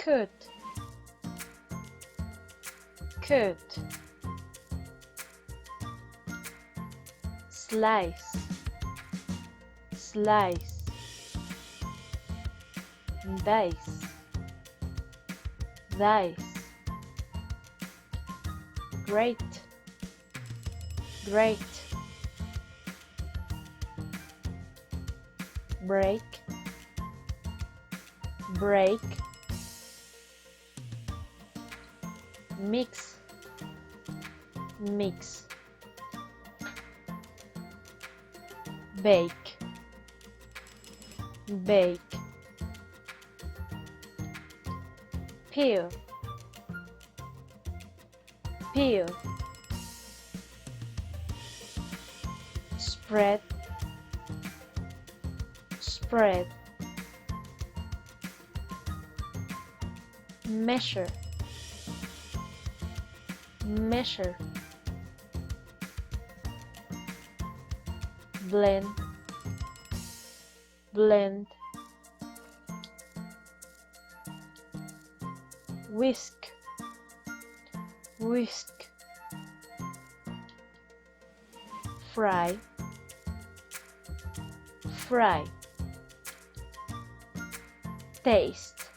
cut, cut, slice, slice, dice, dice, great, great, break, break, mix, mix, bake, bake, peel, peel, spread, spread, measure, measure, blend, blend, whisk, whisk, fry, fry, taste,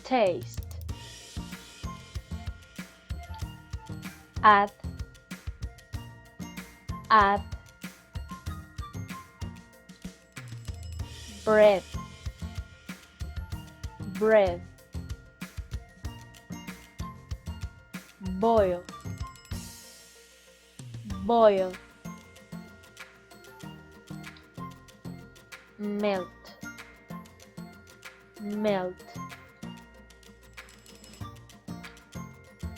taste, add, add, bread, bread, boil, boil, melt, melt,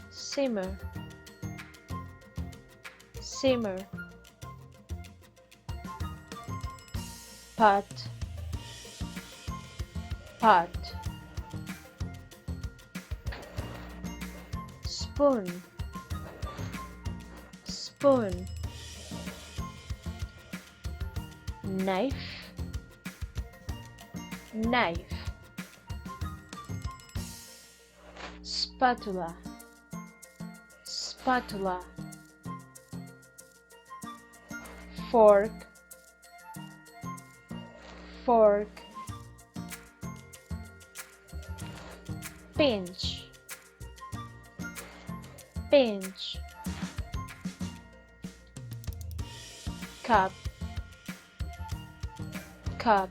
simmer, simmer, pot, pot, spoon, spoon, knife, knife, spatula, spatula, fork, fork, pinch, pinch, cup, cup,